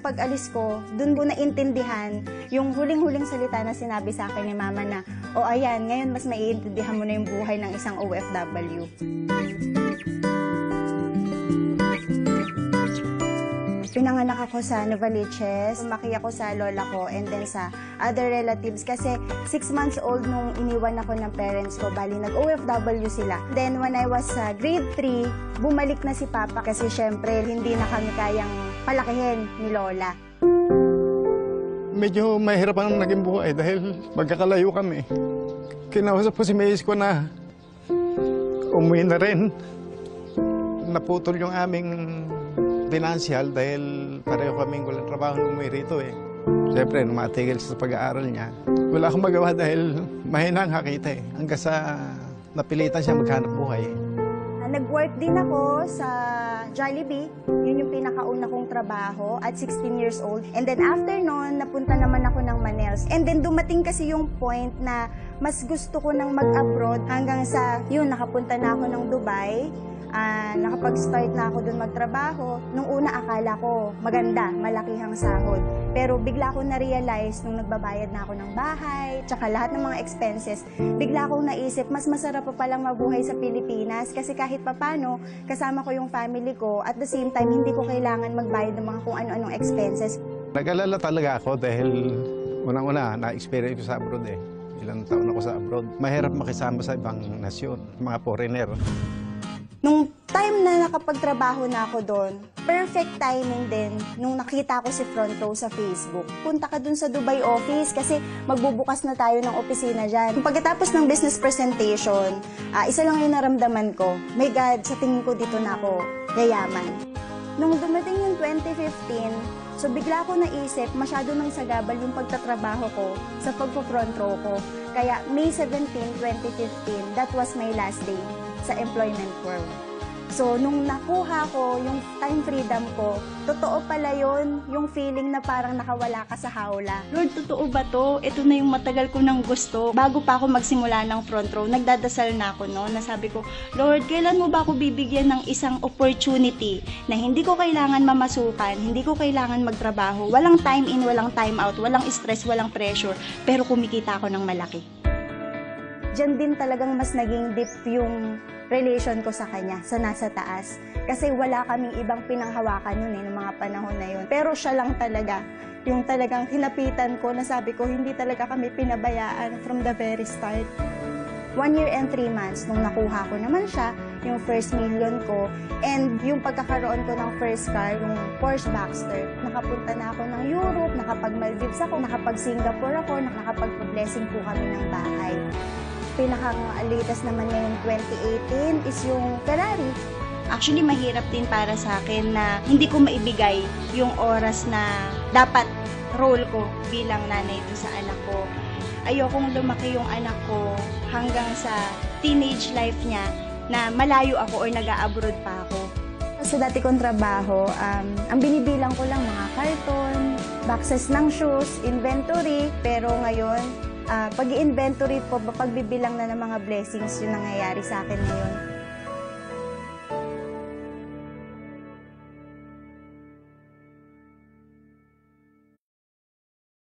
pag-alis ko, dun ko naintindihan yung huling-huling salita na sinabi sa akin ni Mama na, o ayan, ngayon mas maiintindihan mo na yung buhay ng isang OFW. Pinanganak ako sa Novaliches, lumaki ako sa lola ko and then sa other relatives kasi 6 months old nung iniwan ako ng parents ko, bali nag-OFW sila. Then when I was grade 3, bumalik na si Papa kasi syempre hindi na kami kayang palakihin ni Lola. Medyo mahirap ang naging buhay dahil magkakalayo kami. Kinausap ko si Mays ko na umuwi na rin. Naputol yung aming financial dahil pareho kaming walang trabaho nung umuwi rito eh. Siyempre, nung matigil sa pag-aaral niya, wala akong magawa dahil mahina ang hakita eh. Hanggang sa napilitan siya maghanap buhay. Nag-work din ako sa Jollibee. Yun yung pinakauna kong trabaho at 16 years old. And then after nun, napunta naman ako ng Manels. And then dumating kasi yung point na mas gusto ko nang mag-abroad hanggang sa yun, nakapunta na ako ng Dubai. Nakapag-start na ako doon magtrabaho. Nung una akala ko maganda, malakihang sahod. Pero bigla ko na-realize nung nagbabayad na ako ng bahay, tsaka lahat ng mga expenses, bigla akong naisip, mas masarap pa palang mabuhay sa Pilipinas kasi kahit papano, kasama ko yung family ko. At the same time, hindi ko kailangan magbayad ng mga kung ano-anong expenses. Nag-alala talaga ako dahil unang-una, na-experience ko sa abroad eh. Ilang taon ako sa abroad. Mahirap makisama sa ibang nasyon, mga foreigner. Nung time na nakapagtrabaho na ako doon, perfect timing din nung nakita ko si Front Row sa Facebook. Punta ka dun sa Dubai office kasi magbubukas na tayo ng opisina dyan. Pagkatapos ng business presentation, isa lang yung naramdaman ko. My God, sa tingin ko dito na ako yayaman. Nung dumating yung 2015, so bigla ko naisip, masyado nang sagabal yung pagtatrabaho ko sa pagpo-front row ko. Kaya May 17, 2015, that was my last day sa employment world. So, nung nakuha ko yung time freedom ko, totoo pala yun, yung feeling na parang nakawala ka sa hawla. Lord, totoo ba to? Ito na yung matagal ko nang gusto. Bago pa ako magsimula ng front row, nagdadasal na ako, no? Nasabi ko, Lord, kailan mo ba ako bibigyan ng isang opportunity na hindi ko kailangan mamasukan, hindi ko kailangan magtrabaho, walang time in, walang time out, walang stress, walang pressure, pero kumikita ako ng malaki. Diyan din talagang mas naging deep yung relation ko sa kanya, sa nasa taas. Kasi wala kaming ibang pinanghawakan nun noong mga panahon na yun. Pero siya lang talaga, yung talagang hinapitan ko, nasabi ko, hindi talaga kami pinabayaan from the very start. 1 year and 3 months, nung nakuha ko naman siya, yung first million ko, and yung pagkakaroon ko ng first car, yung Porsche Boxster, nakapunta na ako ng Europe, nakapag-Maldives ako, nakapag-Singapore ako, nakapag-blessing po kami ng bahay. Pinakang-latest naman ngayong 2018 is yung Ferrari. Actually, mahirap din para sa akin na hindi ko maibigay yung oras na dapat role ko bilang nanay ito sa anak ko. Ayokong lumaki yung anak ko hanggang sa teenage life niya na malayo ako or nag-a-abroad pa ako. Sa dati kong trabaho, ang binibilang ko lang mga karton, boxes ng shoes, inventory, pero ngayon, pag-i-inventory ko, pagbibilang na ng mga blessings yung nangyayari sa akin ngayon.